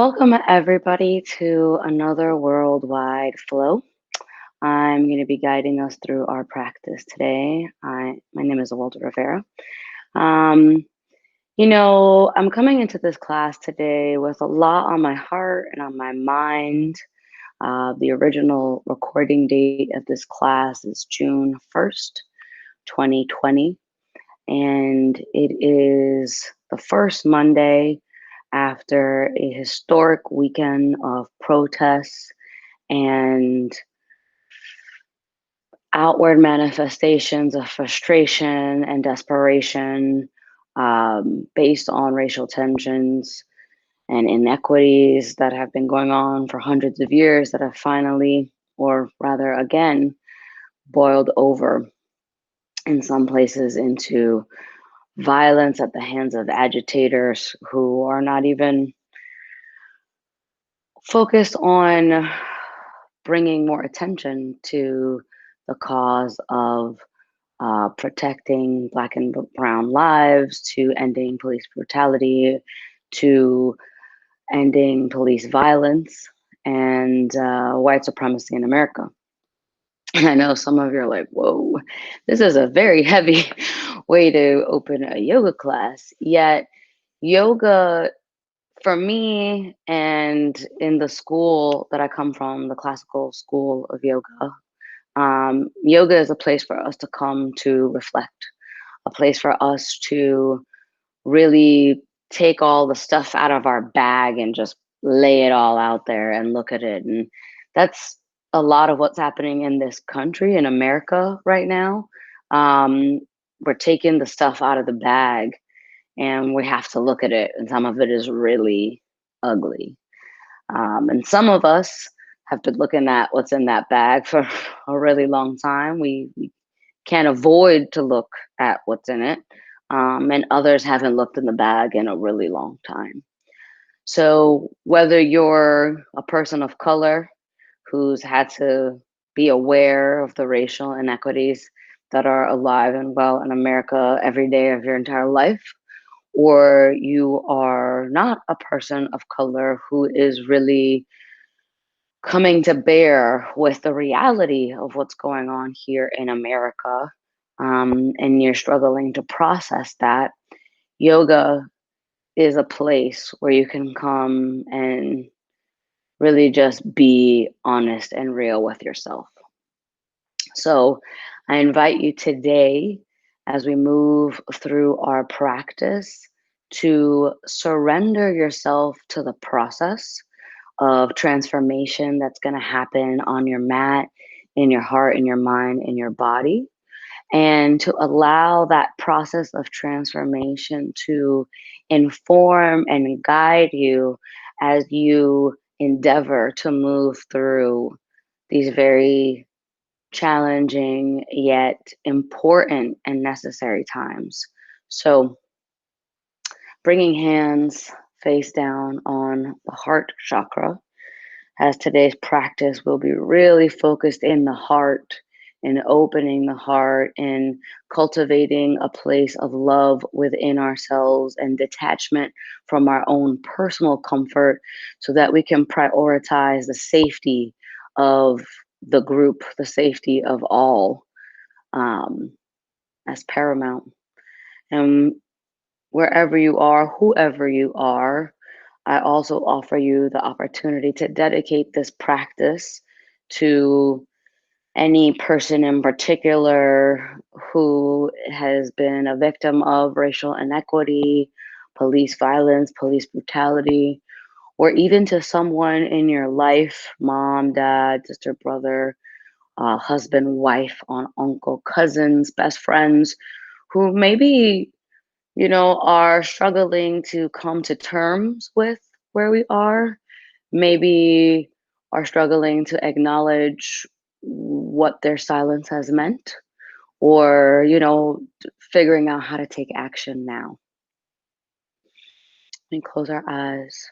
Welcome, everybody, to another worldwide flow. I'm going to be guiding us through our practice today. My name is Walter Rivera. Um, I'm coming into this class today with a lot on my heart and on my mind. The original recording date of this class is June 1st, 2020, and it is the first Monday after a historic weekend of protests and outward manifestations of frustration and desperation based on racial tensions and inequities that have been going on for hundreds of years that have finally, or rather again, boiled over in some places into violence at the hands of agitators who are not even focused on bringing more attention to the cause of protecting Black and Brown lives, to ending police brutality, to ending police violence and white supremacy in America. And I know some of you are like, whoa, this is a very heavy way to open a yoga class. Yet, yoga for me, and in the school that I come from, the classical school of yoga, yoga is a place for us to come to reflect, a place for us to really take all the stuff out of our bag and just lay it all out there and look at it. And that's a lot of what's happening in this country, in America right now. Um, we're taking the stuff out of the bag and we have to look at it, and some of it is really ugly. And some of us have been looking at what's in that bag for a really long time. We can't avoid to look at what's in it. And others haven't looked in the bag in a really long time. So, whether you're a person of color who's had to be aware of the racial inequities that are alive and well in America every day of your entire life, or you are not a person of color who is really coming to bear with the reality of what's going on here in America, and you're struggling to process that, yoga is a place where you can come and really just be honest and real with yourself. So I invite you today, as we move through our practice, to surrender yourself to the process of transformation that's going to happen on your mat, in your heart, in your mind, in your body, and to allow that process of transformation to inform and guide you as you endeavor to move through these very challenging yet important and necessary times. So, bringing hands face down on the heart chakra, as today's practice will be really focused in the heart, in opening the heart, in cultivating a place of love within ourselves and detachment from our own personal comfort so that we can prioritize the safety of the group, the safety of all, um, as paramount. And wherever you are, whoever you are, I also offer you the opportunity to dedicate this practice to any person in particular who has been a victim of racial inequity, police violence, police brutality, or even to someone in your life, mom, dad, sister, brother, husband, wife, aunt, uncle, cousins, best friends, who maybe are struggling to come to terms with where we are, maybe are struggling to acknowledge what their silence has meant, or, figuring out how to take action now. We close our eyes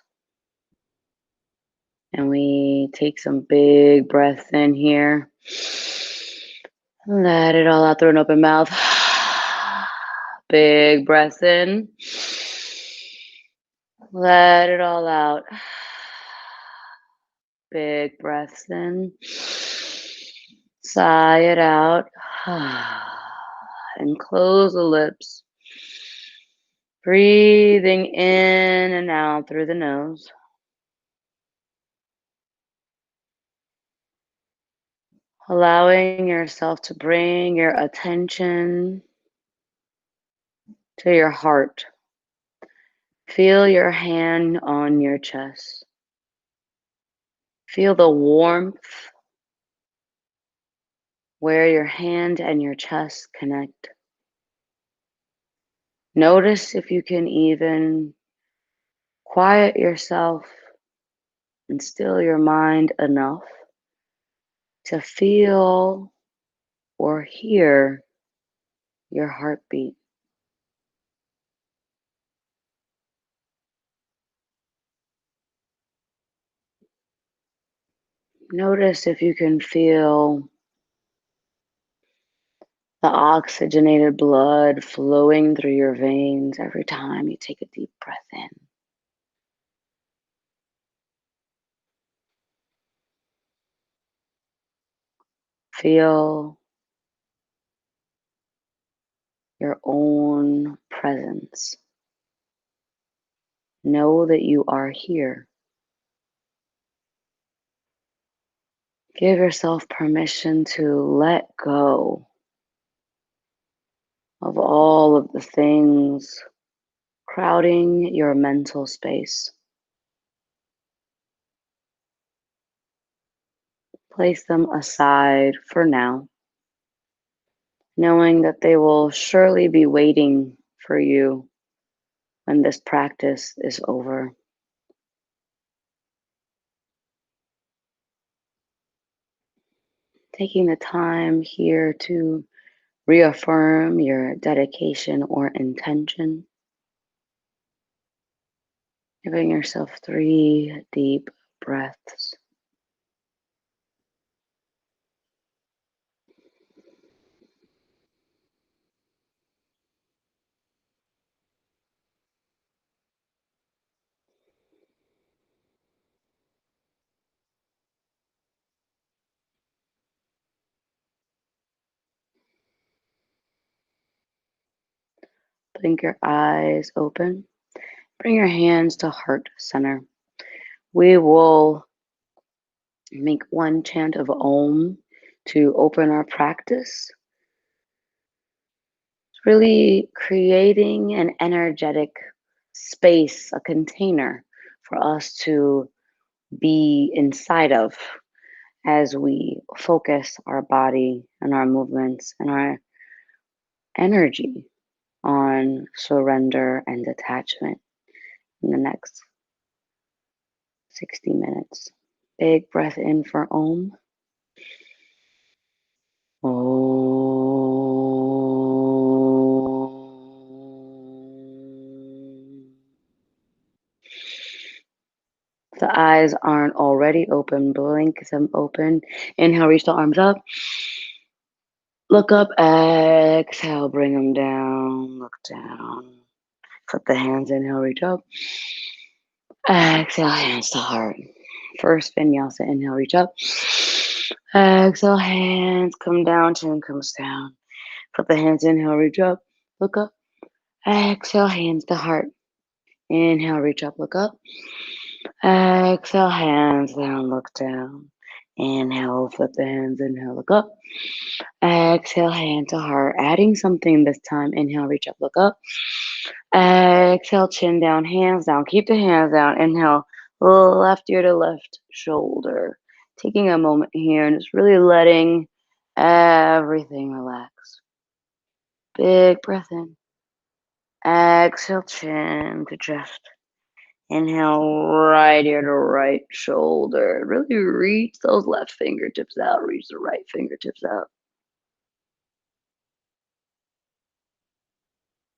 and we take some big breaths in here. Let it all out through an open mouth. Big breaths in. Let it all out. Big breaths in. Sigh it out. And close the lips. Breathing in and out through the nose. Allowing yourself to bring your attention to your heart. Feel your hand on your chest. Feel the warmth where your hand and your chest connect. Notice if you can even quiet yourself and still your mind enough to feel or hear your heartbeat. Notice if you can feel the oxygenated blood flowing through your veins every time you take a deep breath in. Feel your own presence. Know that you are here. Give yourself permission to let go of all of the things crowding your mental space. Place them aside for now, knowing that they will surely be waiting for you when this practice is over. Taking the time here to reaffirm your dedication or intention. Giving yourself 3 deep breaths. Blink your eyes open. Bring your hands to heart center. We will make one chant of Om to open our practice. It's really creating an energetic space, a container for us to be inside of as we focus our body and our movements and our energy on surrender and detachment in the next 60 minutes. Big breath in for Om. If the eyes aren't already open, blink them open. Inhale, reach the arms up. Look up, exhale, bring them down, look down. Flip the hands, inhale, reach up. Exhale, hands to heart. First vinyasa, inhale, reach up. Exhale, hands come down, chin comes down. Flip the hands, inhale, reach up, look up. Exhale, hands to heart. Inhale, reach up, look up. Exhale, hands down, look down. Inhale, flip the hands, inhale, look up. Exhale, hand to heart. Adding something this time. Inhale, reach up, look up. Exhale, chin down, hands down. Keep the hands down. Inhale, left ear to left shoulder. Taking a moment here and just really letting everything relax. Big breath in. Exhale, chin to chest. Inhale, right ear to right shoulder. Really reach those left fingertips out. Reach the right fingertips out.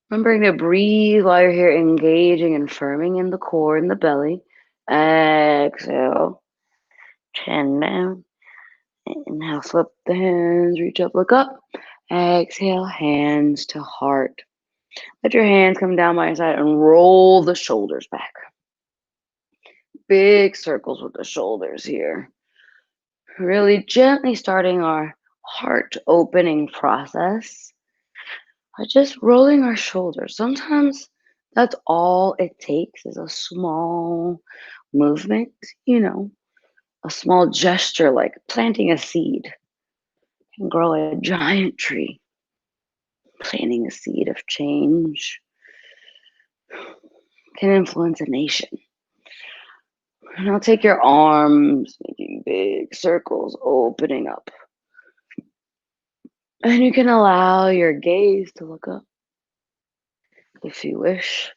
Remembering to breathe while you're here, engaging and firming in the core and the belly. Exhale, chin down. Inhale, flip the hands, reach up, look up. Exhale, hands to heart. Let your hands come down by your side and roll the shoulders back. big circles with the shoulders here. Really gently starting our heart opening process by just rolling our shoulders. Sometimes that's all it takes is a small movement, you know, a small gesture like planting a seed can grow a giant tree. Planting a seed of change can influence a nation. And I'll take your arms, making big circles, opening up. And you can allow your gaze to look up if you wish.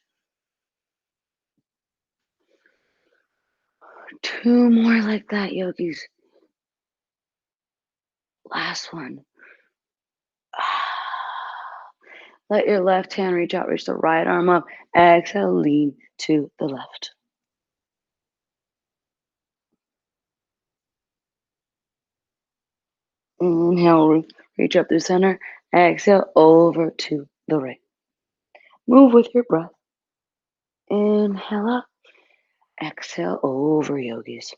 Two more like that, yogis. Last one. Let your left hand reach out, reach the right arm up. Exhale, lean to the left. Inhale, reach up through center. Exhale, over to the right. Move with your breath. Inhale up. Exhale, over, yogis.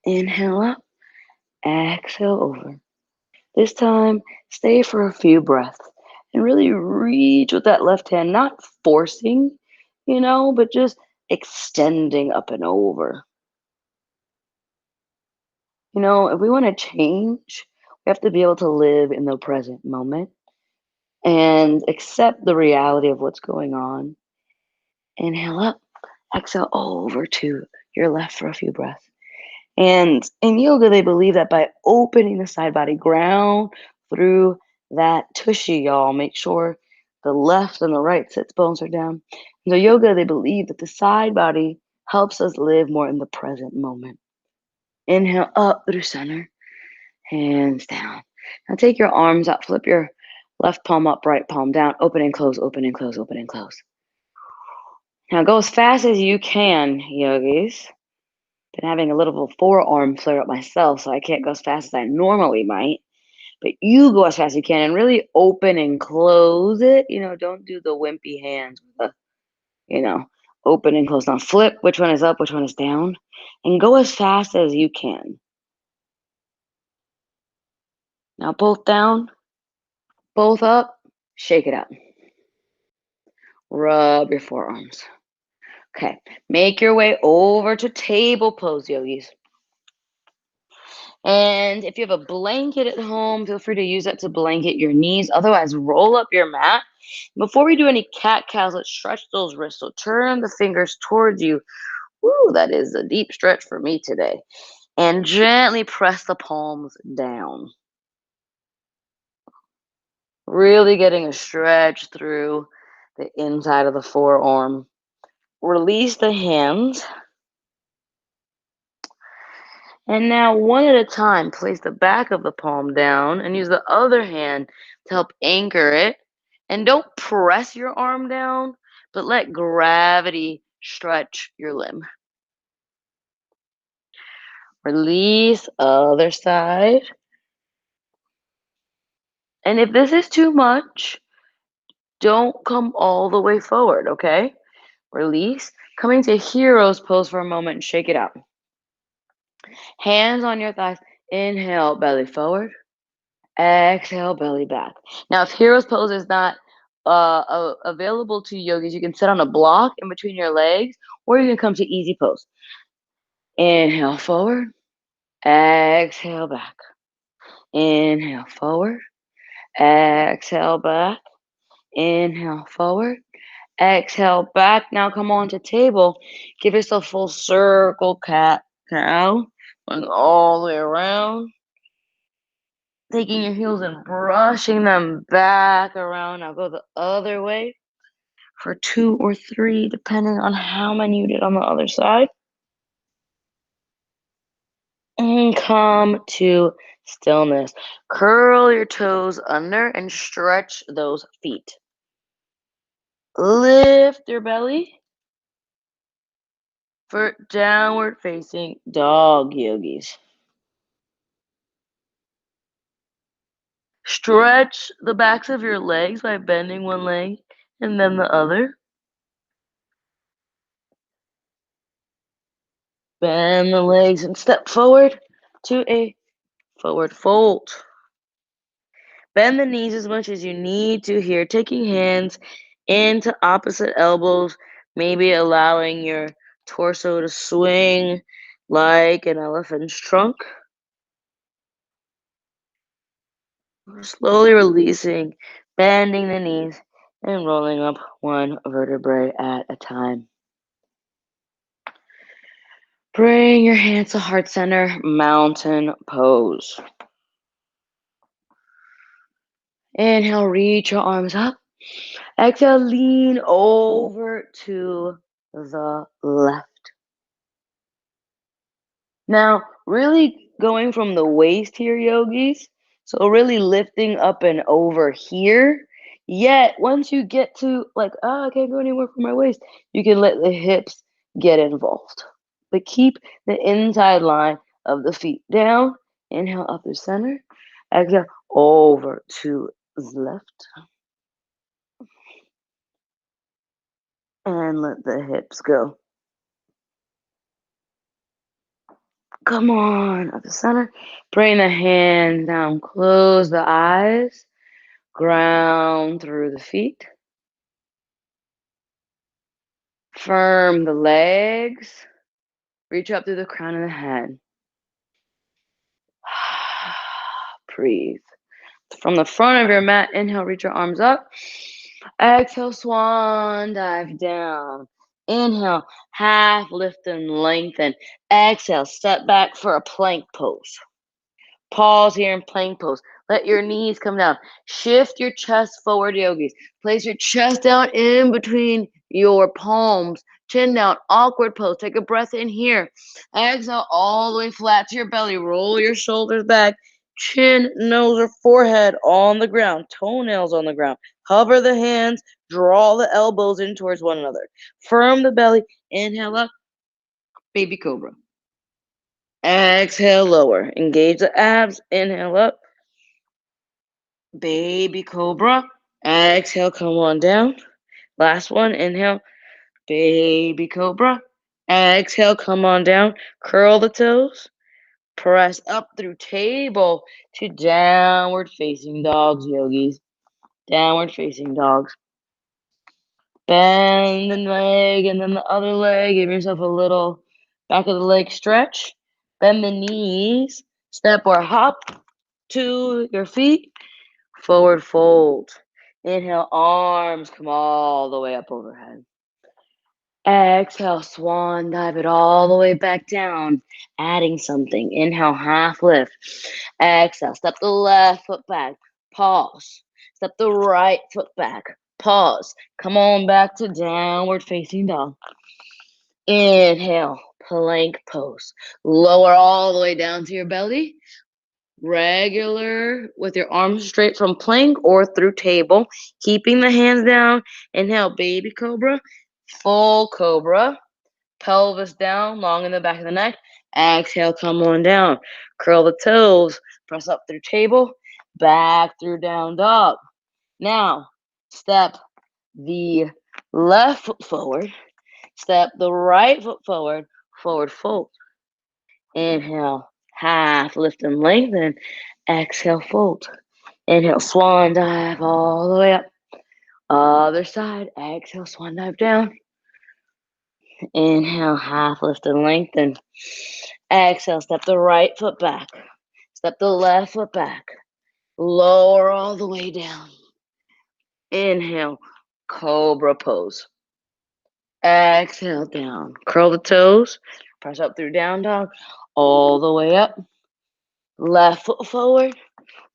Inhale up. Exhale, over. This time, stay for a few breaths and really reach with that left hand, not forcing, but just extending up and over. If we want to change, we have to be able to live in the present moment and accept the reality of what's going on. Inhale up, exhale over to your left for a few breaths. And in yoga, they believe that by opening the side body, ground through that tushy, y'all. Make sure the left and the right sits bones are down. In the yoga, they believe that the side body helps us live more in the present moment. Inhale up through center, hands down. Now take your arms out, flip your left palm up, right palm down, open and close, open and close, open and close. Now go as fast as you can, yogis. Been having a little forearm flare up myself, so I can't go as fast as I normally might. But you go as fast as you can and really open and close it. Don't do the wimpy hands with open and close. Now flip which one is up, which one is down, and go as fast as you can. Now both down, both up, shake it out. Rub your forearms. Okay, make your way over to table pose, yogis. And if you have a blanket at home, feel free to use that to blanket your knees. Otherwise, roll up your mat. Before we do any cat-cows, let's stretch those wrists. So turn the fingers towards you. Woo, that is a deep stretch for me today. And gently press the palms down. Really getting a stretch through the inside of the forearm. Release the hands. And now, one at a time, place the back of the palm down and use the other hand to help anchor it. And don't press your arm down, but let gravity stretch your limb. Release, other side. And if this is too much, don't come all the way forward, okay? Release. Coming to hero's pose for a moment and shake it out. Hands on your thighs. Inhale, belly forward. Exhale, belly back. Now, if hero's pose is not available to yogis, you can sit on a block in between your legs, or you can come to easy pose. Inhale forward. Exhale back. Inhale forward. Exhale back. Inhale forward. Exhale back. Now come on to table. Give yourself full circle cat cow. Going all the way around. Taking your heels and brushing them back around. Now go the other way for 2 or 3, depending on how many you did on the other side. And come to stillness. Curl your toes under and stretch those feet. Lift your belly for downward facing dog, yogis. Stretch the backs of your legs by bending one leg and then the other. Bend the legs and step forward to a forward fold. Bend the knees as much as you need to here, taking hands into opposite elbows, maybe allowing your torso to swing like an elephant's trunk. Slowly releasing, bending the knees, and rolling up one vertebrae at a time. Bring your hands to heart center, mountain pose. Inhale, reach your arms up. Exhale, lean over to the left. Now, really going from the waist here, yogis. So, really lifting up and over here. Yet, once you get to like, oh, I can't go anywhere from my waist, you can let the hips get involved. But keep the inside line of the feet down. Inhale up to center. Exhale over to the left. And let the hips go. Come on, up the center. Bring the hands down. Close the eyes. Ground through the feet. Firm the legs. Reach up through the crown of the head. Breathe. From the front of your mat, inhale, reach your arms up. Exhale, swan dive down. Inhale, half lift and lengthen. Exhale, step back for a plank pose. Pause here in plank pose. Let your knees come down. Shift your chest forward, yogis. Place your chest down in between your palms. Chin down, awkward pose. Take a breath in here. Exhale all the way flat to your belly. Roll your shoulders back. Chin, nose, or forehead on the ground. Toenails on the ground. Hover the hands. Draw the elbows in towards one another. Firm the belly. Inhale up. Baby cobra. Exhale, lower. Engage the abs. Inhale up. Baby cobra. Exhale, come on down. Last one. Inhale. Baby cobra. Exhale, come on down. Curl the toes. Press up through table to downward facing dogs, yogis. Downward facing dogs. Bend the leg and then the other leg. Give yourself a little back of the leg stretch. Bend the knees. Step or hop to your feet. Forward fold. Inhale, arms come all the way up overhead. Exhale, swan dive it all the way back down, adding something. Inhale, half lift. Exhale, step the left foot back. Pause. Step the right foot back. Pause. Come on back to downward facing dog. Inhale, plank pose. Lower all the way down to your belly. Regular with your arms straight from plank or through table. Keeping the hands down. Inhale, baby cobra. Full cobra. Pelvis down, long in the back of the neck. Exhale, come on down. Curl the toes. Press up through table. Back through down dog. Now, step the left foot forward. Step the right foot forward. Forward fold. Inhale, half lift and lengthen. Exhale, fold. Inhale, swan dive all the way up. Other side. Exhale, swan dive down. Inhale, half lift and lengthen. Exhale, step the right foot back. Step the left foot back. Lower all the way down. Inhale, cobra pose. Exhale, down. Curl the toes. Press up through down dog. All the way up. Left foot forward.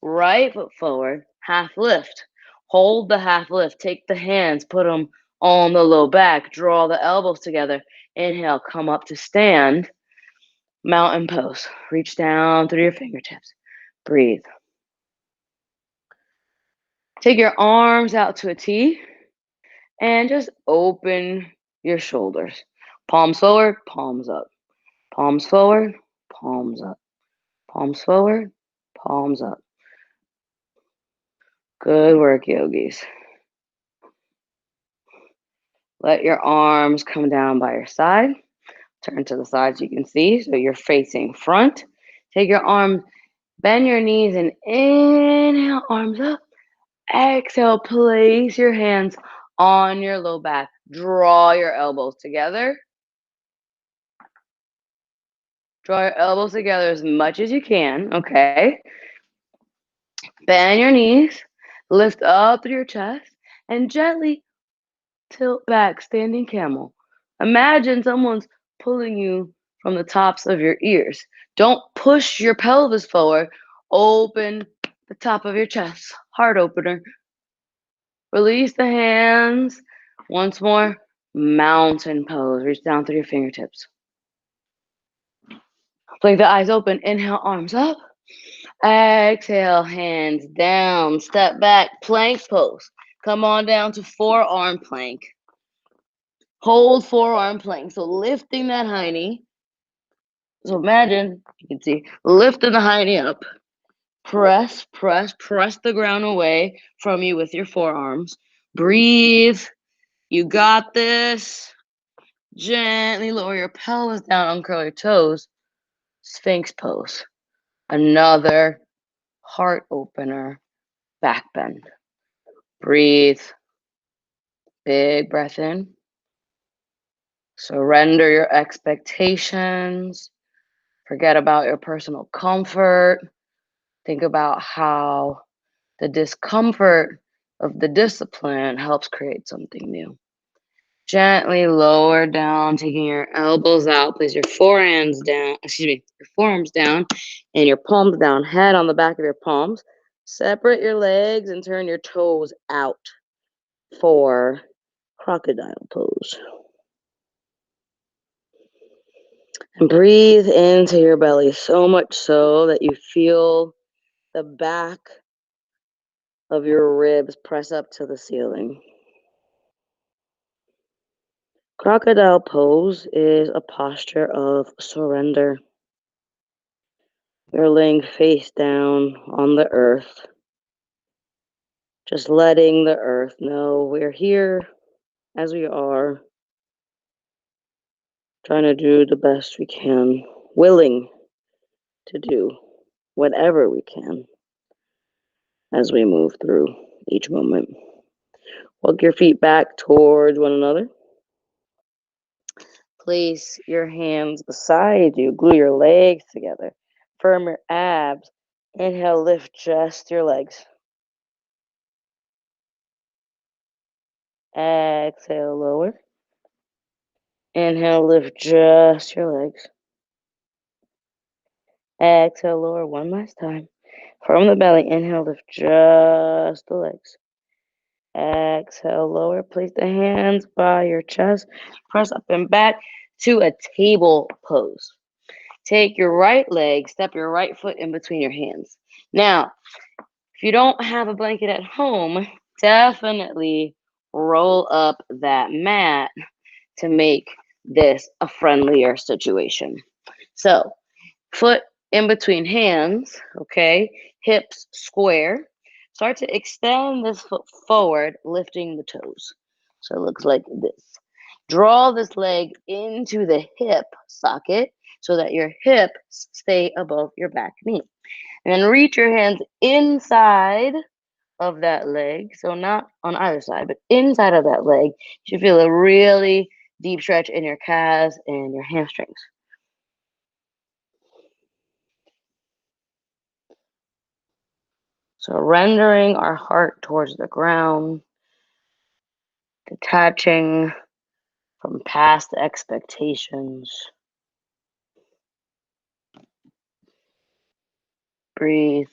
Right foot forward. Half lift. Hold the half lift. Take the hands. Put them on the low back. Draw the elbows together. Inhale, come up to stand. Mountain pose. Reach down through your fingertips. Breathe. Take your arms out to a T and just open your shoulders. Palms forward, palms up. Palms forward, palms up. Palms forward, palms up. Good work, yogis. Let your arms come down by your side. Turn to the side so you can see. So you're facing front. Take your arms, bend your knees, and inhale, arms up. Exhale, place your hands on your low back. Draw your elbows together. Draw your elbows together as much as you can, okay? Bend your knees, lift up through your chest, and gently tilt back, standing camel. Imagine someone's pulling you from the tops of your ears. Don't push your pelvis forward. Open the top of your chest. Heart opener. Release the hands. Once more, mountain pose. Reach down through your fingertips. Blink the eyes open. Inhale, arms up. Exhale, hands down. Step back, plank pose. Come on down to forearm plank. Hold forearm plank. So lifting that high knee. So imagine, you can see, lifting the high knee up. Press, press, press the ground away from you with your forearms. Breathe. You got this. Gently lower your pelvis down, uncurl your toes. Sphinx pose. Another heart opener, back bend. Breathe. Big breath in. Surrender your expectations. Forget about your personal comfort. Think about how the discomfort of the discipline helps create something new. Gently lower down, taking your elbows out. Place your forearms down, your forearms down and your palms down. Head on the back of your palms. Separate your legs and turn your toes out for crocodile pose. And breathe into your belly, so much so that you feel the back of your ribs press up to the ceiling. Crocodile pose is a posture of surrender. You're laying face down on the earth, just letting the earth know we're here as we are, trying to do the best we can, willing to do whatever we can as we move through each moment. Walk your feet back towards one another. Place your hands beside you. Glue your legs together. Firm your abs. Inhale, lift just your legs. Exhale, lower. Inhale, lift just your legs. Exhale, lower one last time. From the belly, inhale, lift just the legs. Exhale, lower. Place the hands by your chest. Press up and back to a table pose. Take your right leg, step your right foot in between your hands. Now, if you don't have a blanket at home, definitely roll up that mat to make this a friendlier situation. So, foot in between hands, okay? Hips square. Start to extend this foot forward, lifting the toes. So it looks like this. Draw this leg into the hip socket so that your hips stay above your back knee. And then reach your hands inside of that leg. So not on either side, but inside of that leg. You should feel a really deep stretch in your calves and your hamstrings. Surrendering our heart towards the ground, detaching from past expectations. Breathe.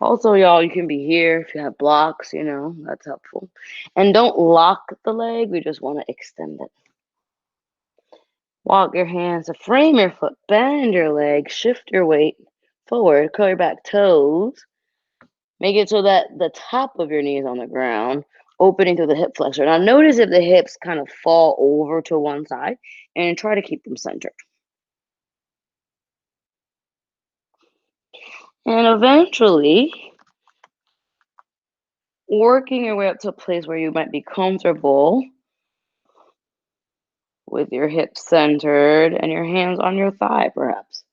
Also, y'all, you can be here if you have blocks, that's helpful. And don't lock the leg, we just want to extend it. Walk your hands to frame your foot, bend your leg, shift your weight forward, curl your back toes. Make it so that the top of your knee is on the ground, opening through the hip flexor. Now notice if the hips kind of fall over to one side and try to keep them centered. And eventually, working your way up to a place where you might be comfortable with your hips centered and your hands on your thigh, perhaps,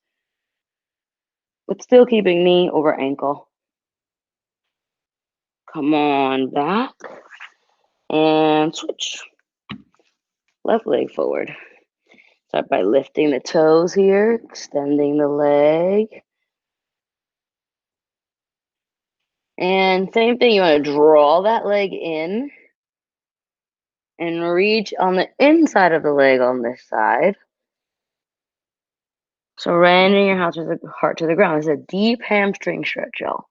but still keeping knee over ankle. Come on back and switch. Left leg forward. Start by lifting the toes here, extending the leg. And same thing, you want to draw that leg in and reach on the inside of the leg on this side. Surrendering your heart to the ground. It's a deep hamstring stretch, y'all.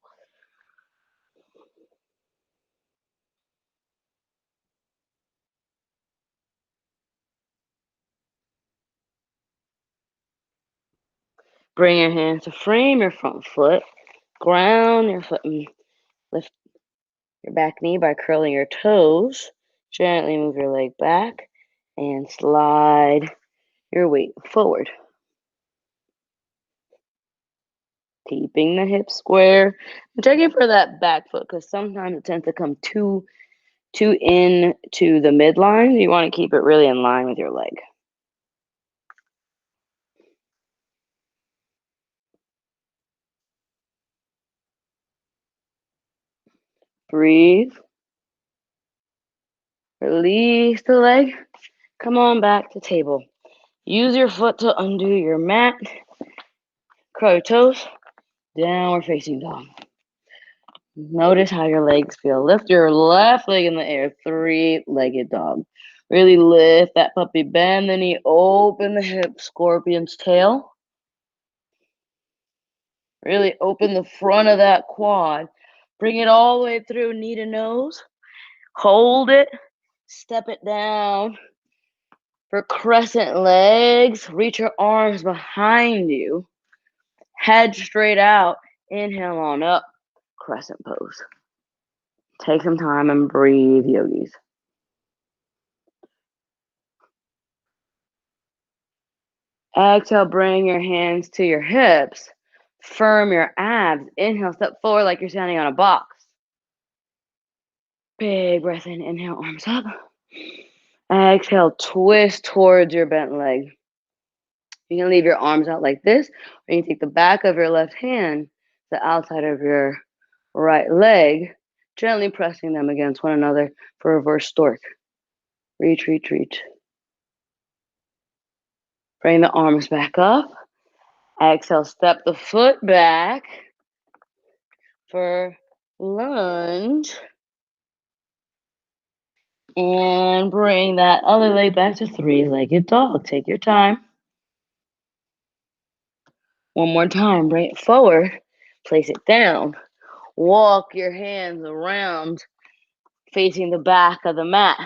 Bring your hands to frame your front foot. Ground your foot and lift your back knee by curling your toes. Gently move your leg back and slide your weight forward. Keeping the hips square. I'm checking for that back foot because sometimes it tends to come too in to the midline. You want to keep it really in line with your leg. Breathe. Release the leg. Come on back to table. Use your foot to undo your mat. Curl your toes. Downward facing dog. Notice how your legs feel. Lift your left leg in the air. Three-legged dog. Really lift that puppy. Bend the knee. Open the hip. Scorpion's tail. Really open the front of that quad. Bring it all the way through knee to nose. Hold it. Step it down. For crescent legs, reach your arms behind you. Head straight out. Inhale on up. Crescent pose. Take some time and breathe, yogis. Exhale, bring your hands to your hips. Firm your abs. Inhale, step forward like you're standing on a box. Big breath in. Inhale, arms up. Exhale, twist towards your bent leg. You can leave your arms out like this, or you can take the back of your left hand, the outside of your right leg, gently pressing them against one another for reverse stork. Reach, reach, reach. Bring the arms back up. Exhale, step the foot back for lunge. And bring that other leg back to three-legged dog. Take your time. One more time. Bring it forward. Place it down. Walk your hands around facing the back of the mat.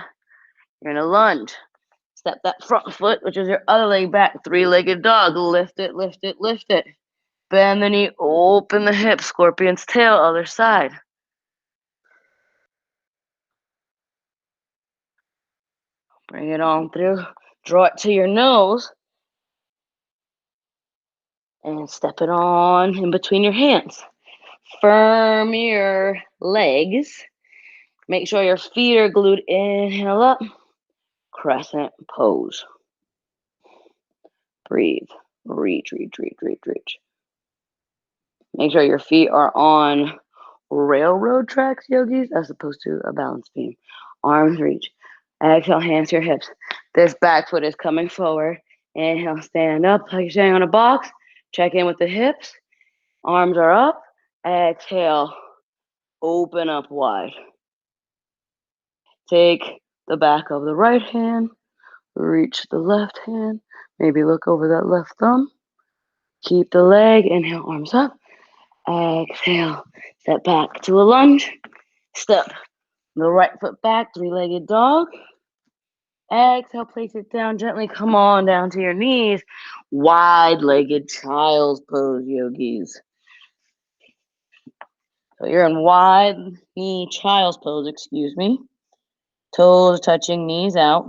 You're going to lunge. Step that front foot, which is your other leg back. Three-legged dog. Lift it, lift it, lift it. Bend the knee. Open the hip. Scorpion's tail, other side. Bring it on through. Draw it to your nose. And step it on in between your hands. Firm your legs. Make sure your feet are glued. Inhale up. Crescent pose. Breathe. Reach, reach, reach, reach, reach. Make sure your feet are on railroad tracks, yogis, as opposed to a balance beam. Arms reach. Exhale, hands to your hips. This back foot is coming forward. Inhale, stand up like you're standing on a box. Check in with the hips. Arms are up. Exhale, open up wide. Take the back of the right hand. Reach the left hand. Maybe look over that left thumb. Keep the leg. Inhale, arms up. Exhale, step back to a lunge. Step the right foot back, three-legged dog. Exhale, place it down gently. Come on down to your knees. Wide-legged child's pose, yogis. So you're in wide knee child's pose, excuse me. Toes touching, knees out.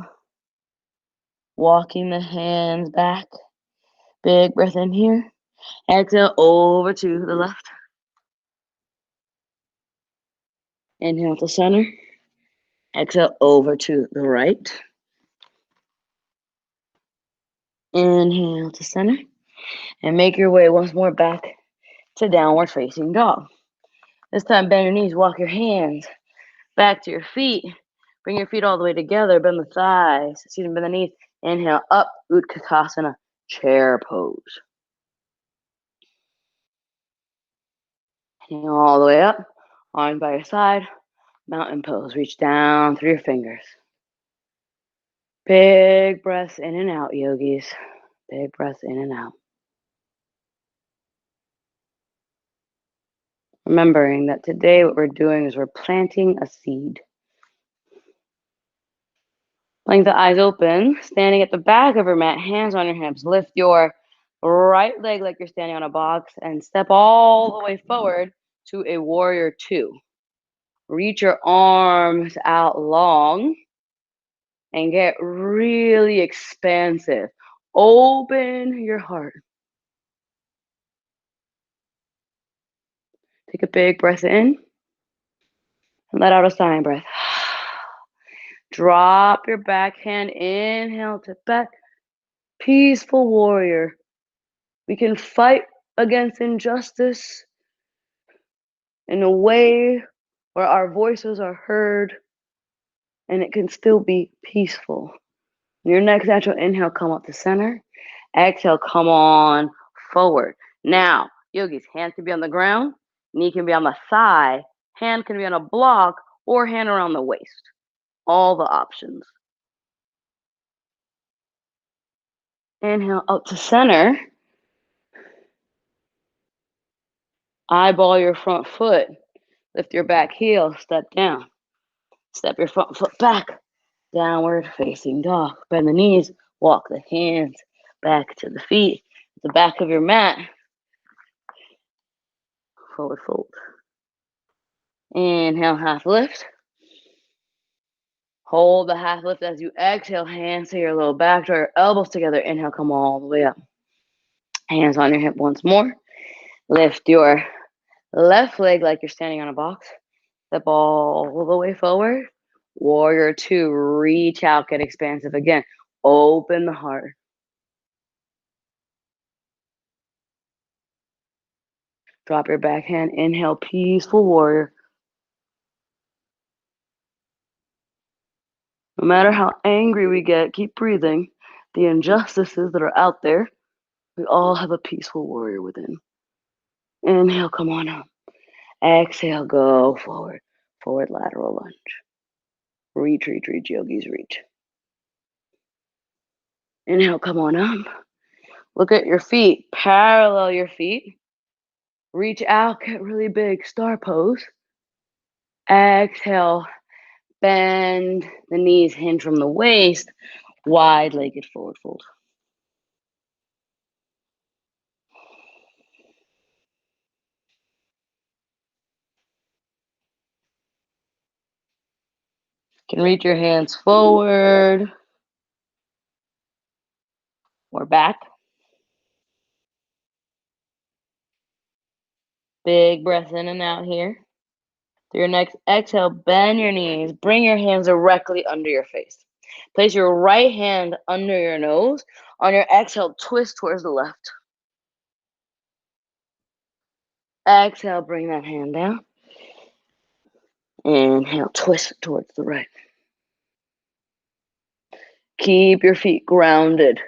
Walking the hands back. Big breath in here. Exhale over to the left. Inhale to center. Exhale over to the right. Inhale to center. And make your way once more back to downward facing dog. This time, bend your knees, walk your hands back to your feet. Bring your feet all the way together, bend the thighs, bend the knees. Inhale, up, Utkatasana, chair pose. Inhale all the way up, arms by your side, mountain pose. Reach down through your fingers. Big breaths in and out, yogis. Big breaths in and out. Remembering that today what we're doing is we're planting a seed. Blink the eyes open, standing at the back of your mat, hands on your hips. Lift your right leg like you're standing on a box and step all the way forward to a warrior two. Reach your arms out long and get really expansive. Open your heart. Take a big breath in and let out a sighing breath. Drop your back hand, inhale to back. Peaceful warrior. We can fight against injustice in a way where our voices are heard and it can still be peaceful. Your next natural inhale, come up to center. Exhale, come on forward. Now, yogis, hand can be on the ground, knee can be on the thigh, hand can be on a block, or hand around the waist. All the options. Inhale up to center. Eyeball your front foot. Lift your back heel, step down. Step your front foot back. Downward facing dog. Bend the knees, walk the hands back to the feet. The back of your mat. Forward fold. Inhale, half lift. Hold the half lift as you exhale. Hands to your low back. Draw your elbows together. Inhale, come all the way up. Hands on your hip once more. Lift your left leg like you're standing on a box. Step all the way forward. Warrior two. Reach out, get expansive again. Open the heart. Drop your back hand. Inhale, peaceful warrior. No matter how angry we get, keep breathing. The injustices that are out there, we all have a peaceful warrior within. Inhale, come on up. Exhale, go forward. Forward lateral lunge. Reach, reach, reach, yogis, reach. Inhale, come on up. Look at your feet. Parallel your feet. Reach out, get really big. Star pose. Exhale, bend the knees, hinge from the waist. Wide-legged forward fold. You can reach your hands forward or back. Big breath in and out here. Through your next exhale, bend your knees. Bring your hands directly under your face. Place your right hand under your nose. On your exhale, twist towards the left. Exhale, bring that hand down. Inhale, twist towards the right. Keep your feet grounded.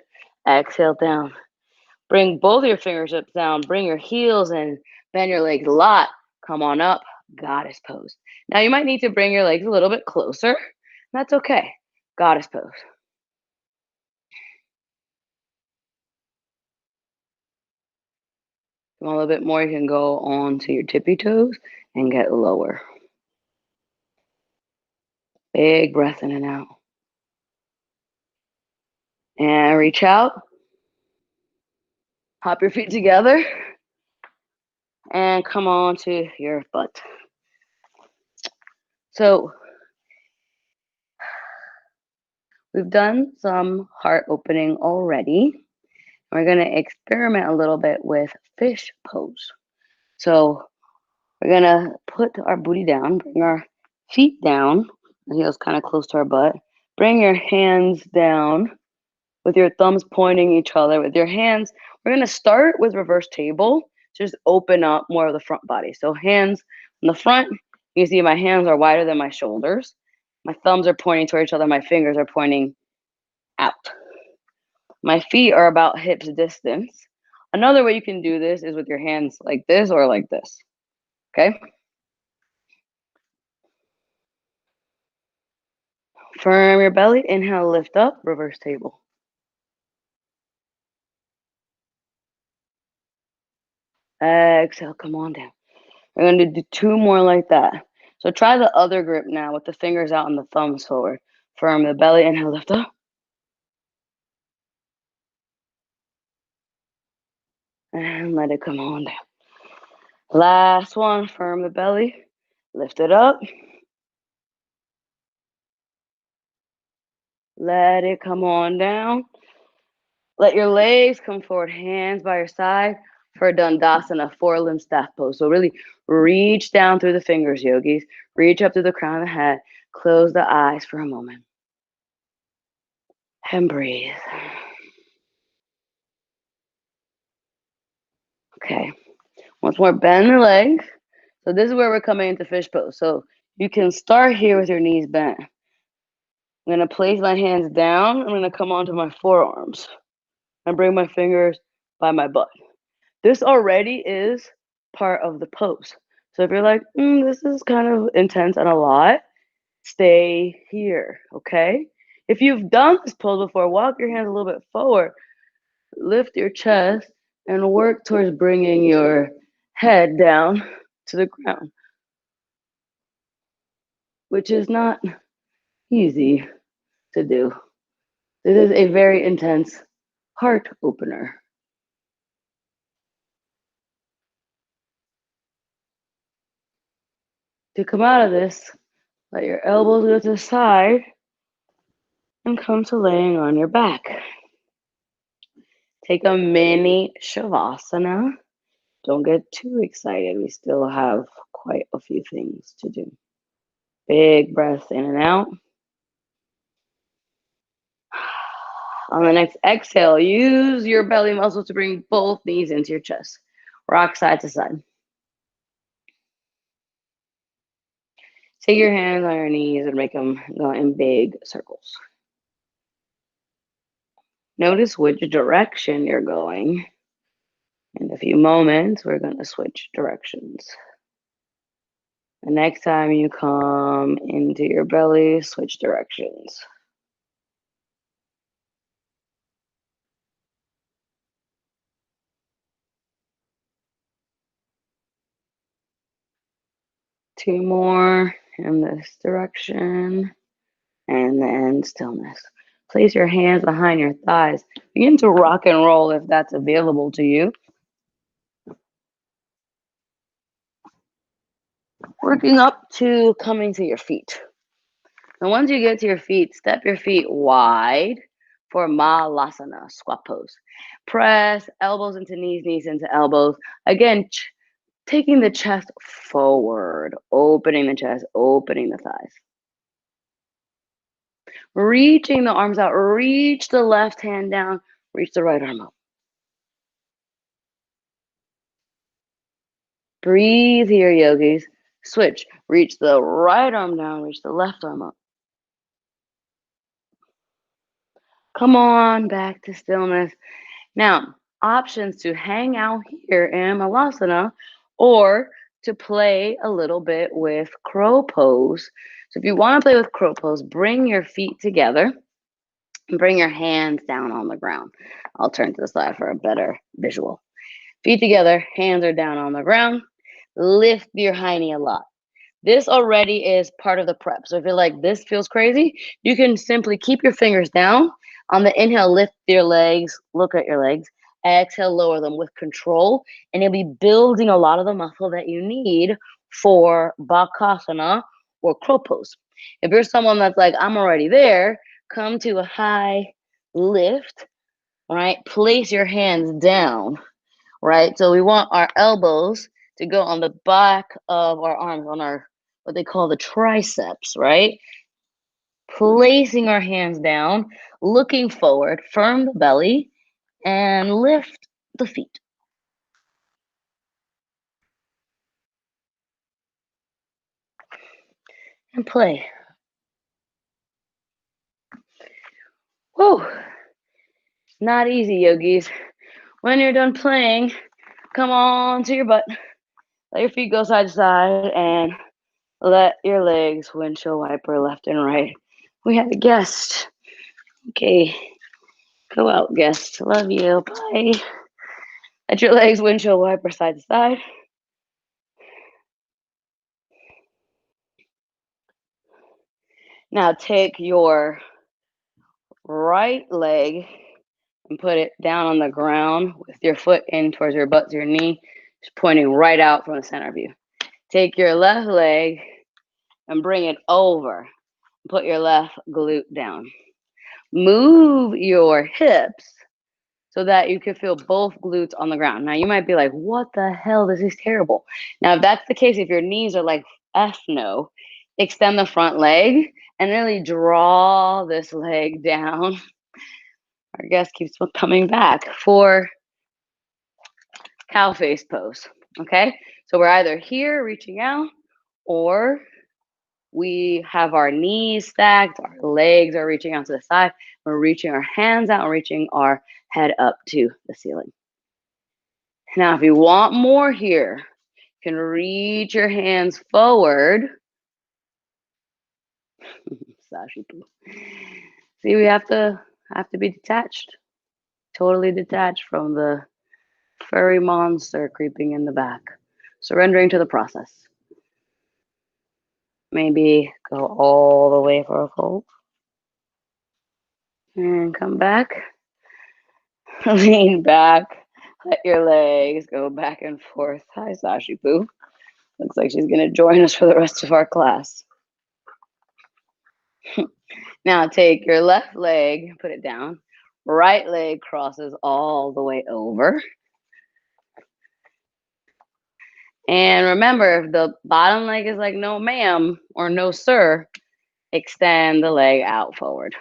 Exhale down. Bring both your fingertips down. Bring your heels in. Bend your legs a lot. Come on up. Goddess pose. Now you might need to bring your legs a little bit closer. That's okay. Goddess pose. A little bit more, you can go on to your tippy toes and get lower. Big breath in and out. And reach out. Hop your feet together. And come on to your butt. So we've done some heart opening already. We're going to experiment a little bit with fish pose. So we're going to put our booty down, bring our feet down, the heels kind of close to our butt. Bring your hands down with your thumbs pointing each other, with your hands. We're going to start with reverse table. Just open up more of the front body. So hands in the front. You can see my hands are wider than my shoulders. My thumbs are pointing toward each other. My fingers are pointing out. My feet are about hips distance. Another way you can do this is with your hands like this or like this. Okay? Firm your belly. Inhale, lift up, reverse table. Exhale, come on down. We're going to do 2 more like that. So try the other grip now with the fingers out and the thumbs forward. Firm the belly. Inhale, lift up. And let it come on down. Last one, firm the belly. Lift it up. Let it come on down. Let your legs come forward, hands by your side for a Dandasana, 4-limb staff pose. So really reach down through the fingers, yogis. Reach up through the crown of the head. Close the eyes for a moment. And breathe. Okay. Once more, bend the legs. So this is where we're coming into fish pose. So you can start here with your knees bent. I'm going to place my hands down. I'm going to come onto my forearms and bring my fingers by my butt. This already is part of the pose. So if you're like, this is kind of intense and a lot, stay here, okay? If you've done this pose before, walk your hands a little bit forward, lift your chest, and work towards bringing your head down to the ground, which is not easy to do. It is a very intense heart opener. To come out of this, let your elbows go to the side and come to laying on your back. Take a mini Shavasana. Don't get too excited. We still have quite a few things to do. Big breaths in and out. On the next exhale, use your belly muscles to bring both knees into your chest. Rock side to side. Take your hands on your knees and make them go in big circles. Notice which direction you're going. In a few moments, we're going to switch directions. The next time you come into your belly, switch directions. Two more in this direction, and then stillness. Place your hands behind your thighs. Begin to rock and roll if that's available to you. Working up to coming to your feet. And once you get to your feet, step your feet wide for Malasana, squat pose. Press elbows into knees, knees into elbows. Again, taking the chest forward, opening the chest, opening the thighs. Reaching the arms out, reach the left hand down, reach the right arm up. Breathe here, yogis. Switch. Reach the right arm down, reach the left arm up. Come on back to stillness. Now, options to hang out here in Malasana or to play a little bit with crow pose. So if you want to play with crow pose, bring your feet together and bring your hands down on the ground. I'll turn to the side for a better visual. Feet together, hands are down on the ground. Lift your hiney a lot. This already is part of the prep. So if you're like, this feels crazy, you can simply keep your fingers down. On the inhale, lift your legs, look at your legs. Exhale, lower them with control. And you'll be building a lot of the muscle that you need for Bakasana or crow pose. If you're someone that's like, I'm already there, come to a high lift, right? Place your hands down, right? So we want our elbows to go on the back of our arms, on our what they call the triceps, right? Placing our hands down, looking forward, firm the belly, and lift the feet. And play. Whoa, not easy, yogis. When you're done playing, come on to your butt. Let your feet go side to side and let your legs windshield wiper left and right. We have a guest. Okay, go out, guest. Love you. Bye. Let your legs windshield wiper side to side. Now take your right leg and put it down on the ground with your foot in towards your butt to your knee, just pointing right out from the center of you. Take your left leg and bring it over. Put your left glute down. Move your hips so that you can feel both glutes on the ground. Now, you might be like, what the hell? This is terrible. Now, if that's the case, if your knees are like, F no, extend the front leg and really draw this leg down. Our guest keeps coming back for cow face pose. Okay, so we're either here reaching out, or we have our knees stacked, our legs are reaching out to the side, we're reaching our hands out and reaching our head up to the ceiling. Now, if you want more here, you can reach your hands forward. See, we have to be detached, totally detached from the furry monster creeping in the back, surrendering to the process. Maybe go all the way for a fold and come back. Lean back. Let your legs go back and forth. Hi, Sashi Poo. Looks like she's going to join us for the rest of our class. Now take your left leg, put it down. Right leg crosses all the way over. And remember, if the bottom leg is like no ma'am or no sir, extend the leg out forward.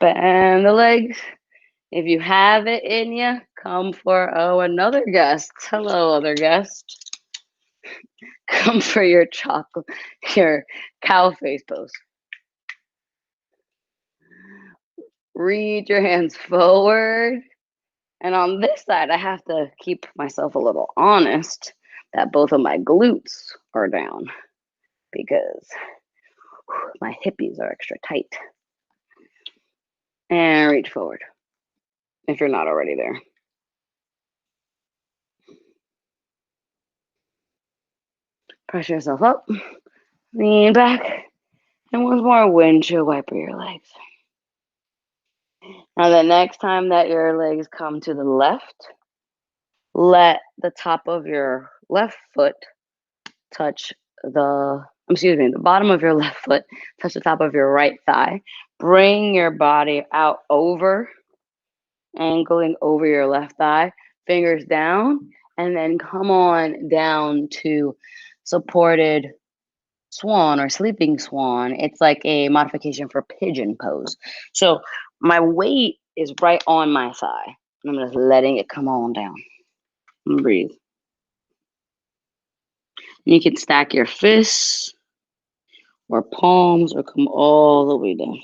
Bend the legs. If you have it in you, come for another guest. Hello, other guest. Come for your cow face pose. Reach your hands forward. And on this side, I have to keep myself a little honest that both of my glutes are down because my hippies are extra tight. And reach forward if you're not already there. Press yourself up, lean back, and once more, windshield wiper your legs. Now, the next time that your legs come to the left, let the top of your left foot touch the bottom of your left foot touch the top of your right thigh. Bring your body out over, angling over your left thigh, fingers down, and then come on down to supported swan or sleeping swan. It's like a modification for pigeon pose. So my weight is right on my thigh. I'm just letting it come on down. And breathe. You can stack your fists or palms or come all the way down.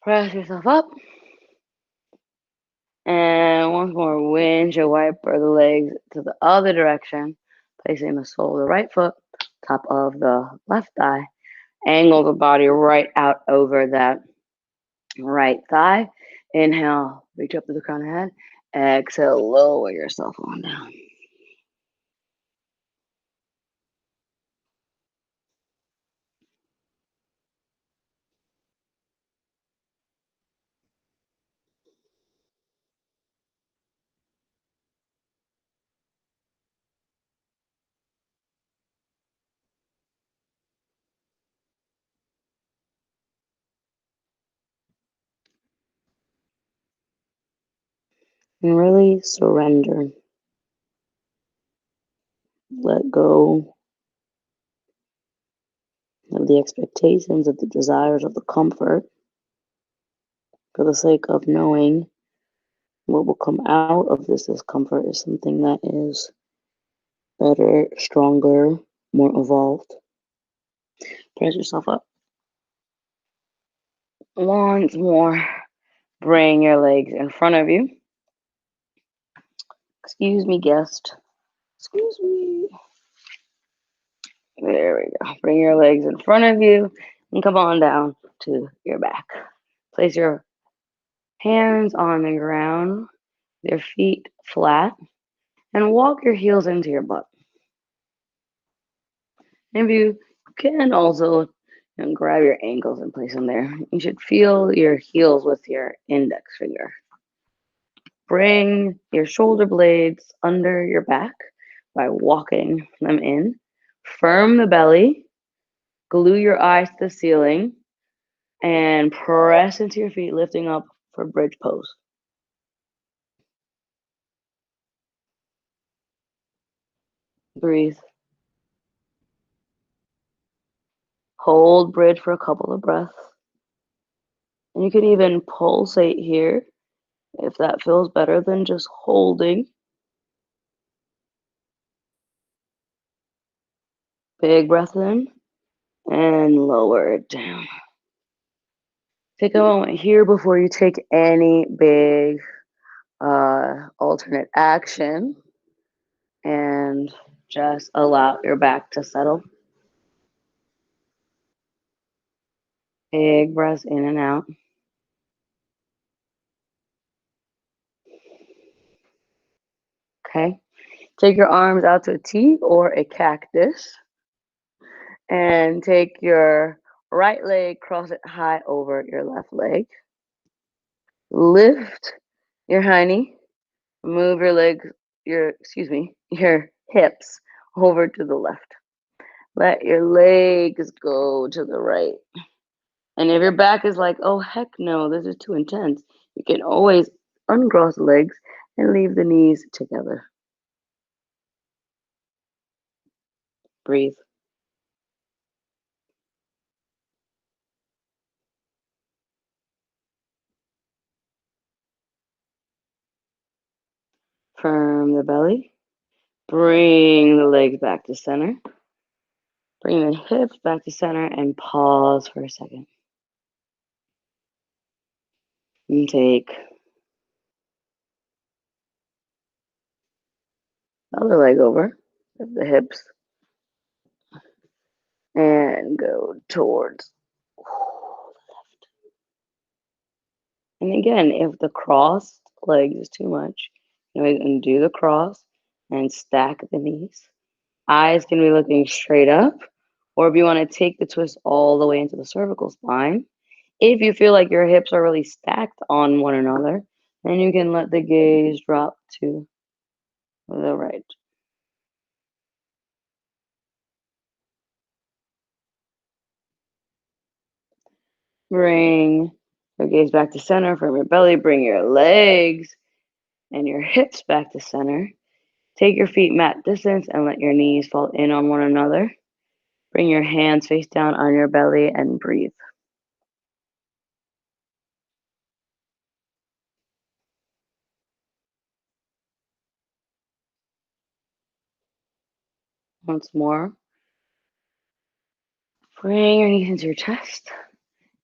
Press yourself up. And once more, windshield wiper the legs to the other direction, placing the sole of the right foot, top of the left thigh. Angle the body right out over that right thigh. Inhale, reach up to the crown of the head. Exhale, lower yourself on down. and really surrender. Let go of the expectations, of the desires, of the comfort for the sake of knowing what will come out of this discomfort is something that is better, stronger, more evolved. Press yourself up. Once more, bring your legs in front of you. Excuse me, guest. Excuse me. There we go. Bring your legs in front of you and come on down to your back. Place your hands on the ground, your feet flat, and walk your heels into your butt. If you can also grab your ankles and place them there. You should feel your heels with your index finger. Bring your shoulder blades under your back by walking them in. Firm the belly, glue your eyes to the ceiling, and press into your feet, lifting up for bridge pose. Breathe. Hold bridge for a couple of breaths. And you can even pulsate here if that feels better than just holding. Big breath in and lower it down. Take a moment here before you take any big alternate action and just allow your back to settle. Big breaths in and out. Okay. Take your arms out to a T or a cactus and take your right leg, cross it high over your left leg. Lift your hiney, move your legs, your hips over to the left. Let your legs go to the right. And if your back is like, oh, heck no, this is too intense, you can always uncross the legs and leave the knees together. Breathe. Firm the belly. Bring the legs back to center. Bring the hips back to center and pause for a second. And take the other leg over the hips and go towards the left. And again, if the crossed legs is too much, you know, undo the cross and stack the knees. Eyes can be looking straight up, or if you want to take the twist all the way into the cervical spine. If you feel like your hips are really stacked on one another, then you can let the gaze drop to the right. Bring your gaze back to center from your belly. Bring your legs and your hips back to center. Take your feet mat distance and let your knees fall in on one another. Bring your hands face down on your belly and breathe. Once more. Bring your knees into your chest.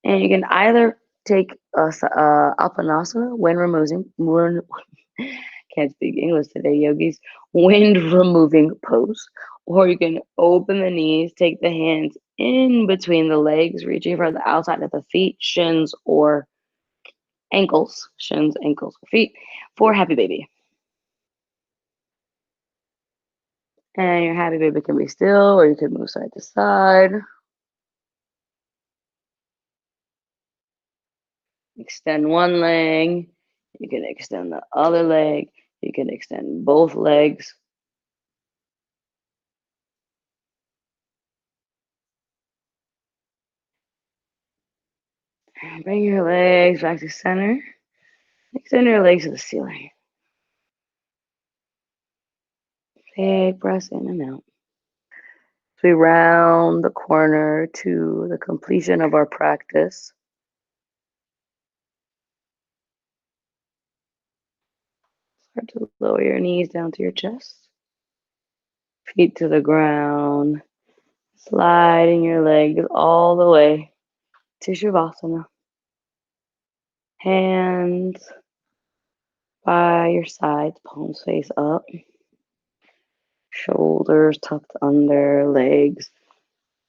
And you can either take Apanasana, can't speak English today, yogis, wind removing pose, or you can open the knees, take the hands in between the legs, reaching for the outside of the feet, shins or ankles, shins, ankles, or feet, for happy baby. And your happy baby can be still, or you can move side to side. Extend one leg. You can extend the other leg. You can extend both legs. Bring your legs back to center. Extend your legs to the ceiling. Big breaths in and out. As we round the corner to the completion of our practice, start to lower your knees down to your chest, feet to the ground, sliding your legs all the way to Shavasana. Hands by your sides, palms face up, shoulders tucked under, legs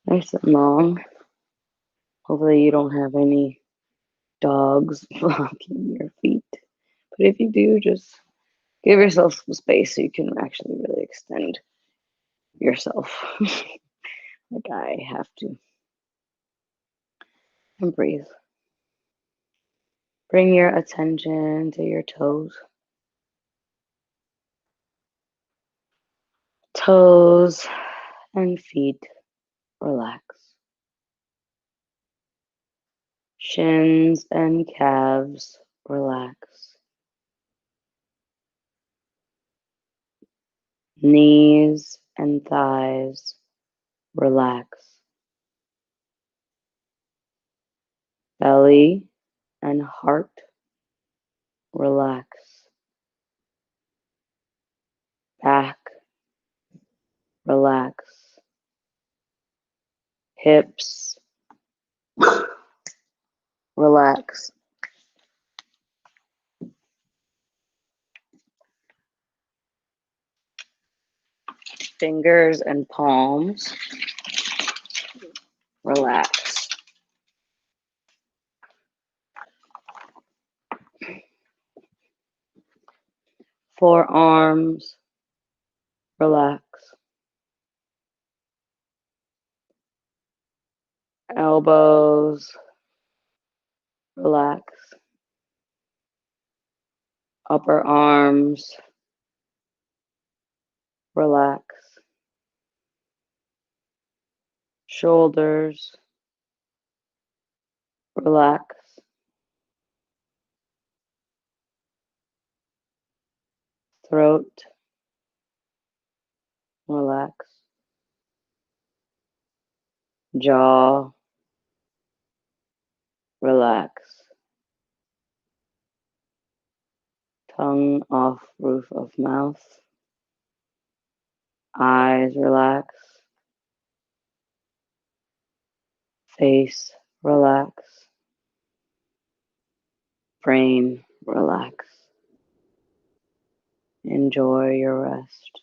nice and long. Hopefully you don't have any dogs blocking your feet. But if you do, just give yourself some space so you can actually really extend yourself. Like I have to. And breathe. Bring your attention to your toes. Toes and feet relax. Shins and calves relax. Knees and thighs relax. Belly and heart relax. Back relax. Hips relax. Fingers and palms relax. Forearms relax. Elbows relax. Upper arms relax. Shoulders relax. Throat relax. Jaw relax. Tongue off roof of mouth. Eyes relax. Face relax. Brain relax. Enjoy your rest.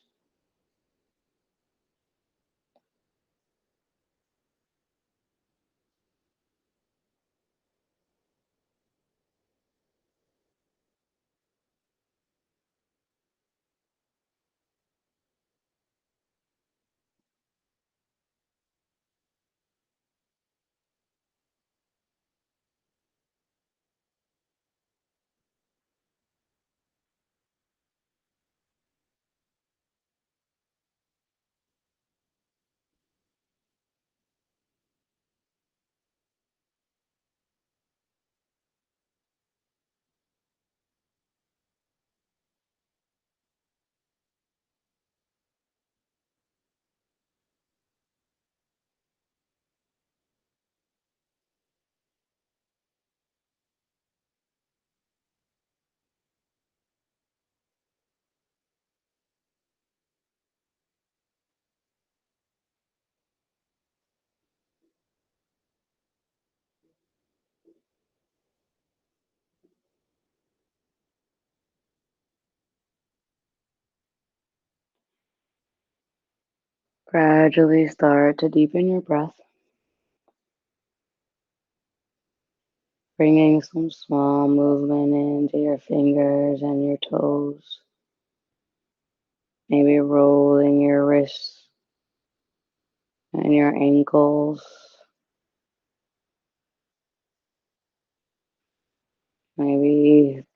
Gradually start to deepen your breath, bringing some small movement into your fingers and your toes. Maybe rolling your wrists and your ankles. Maybe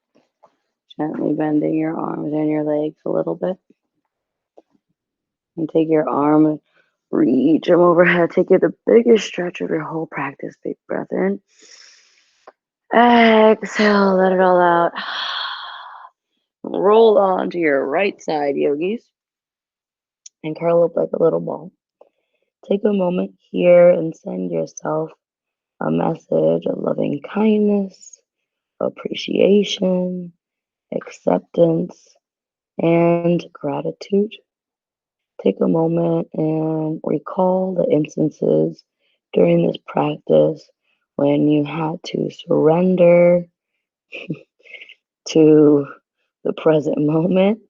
gently bending your arms and your legs a little bit. And take your arm, reach them overhead. Take you the biggest stretch of your whole practice. Big breath in. Exhale, let it all out. Roll on to your right side, yogis. and curl up like a little ball. Take a moment here and send yourself a message of loving kindness, appreciation, acceptance, and gratitude. Take a moment and recall the instances during this practice when you had to surrender to the present moment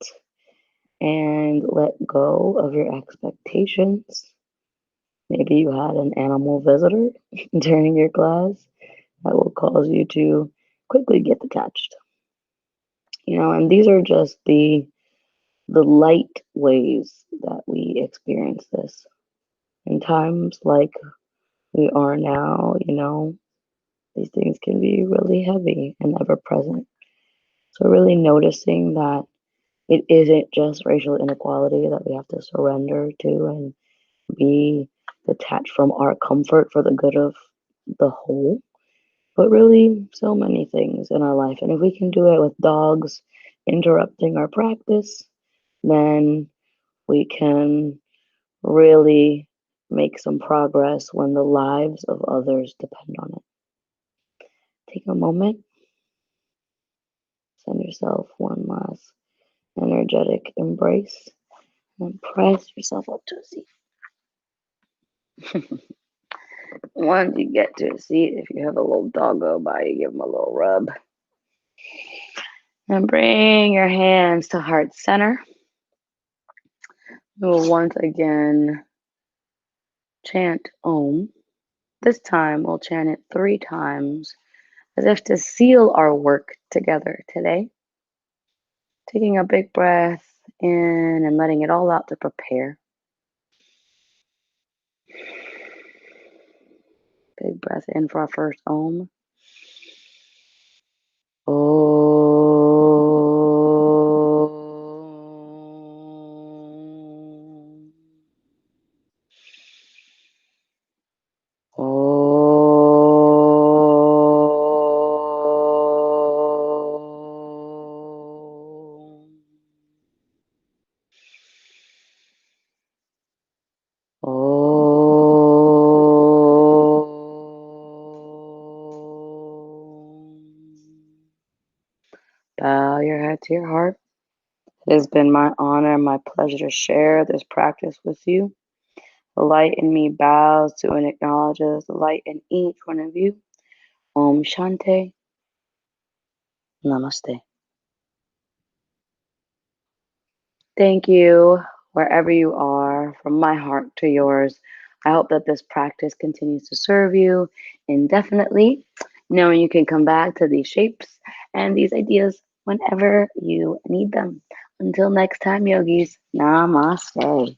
and let go of your expectations. Maybe you had an animal visitor during your class that will cause you to quickly get detached. And these are just the light ways that we experience this. In times like we are now, these things can be really heavy and ever present. So really noticing that it isn't just racial inequality that we have to surrender to and be detached from our comfort for the good of the whole, but really so many things in our life. And if we can do it with dogs interrupting our practice, then we can really make some progress when the lives of others depend on it. Take a moment, send yourself one last energetic embrace, and press yourself up to a seat. Once you get to a seat, if you have a little doggo by you, give him a little rub. And bring your hands to heart center. We will once again chant Om. This time we'll chant it 3 times as if to seal our work together today. Taking a big breath in and letting it all out to prepare. Big breath in for our first Om. Om. Bow your head to your heart. It has been my honor and my pleasure to share this practice with you. The light in me bows to and acknowledges the light in each one of you. Om Shanti. Namaste. Thank you, wherever you are, from my heart to yours. I hope that this practice continues to serve you indefinitely, knowing you can come back to these shapes and these ideas whenever you need them. Until next time, yogis, namaste.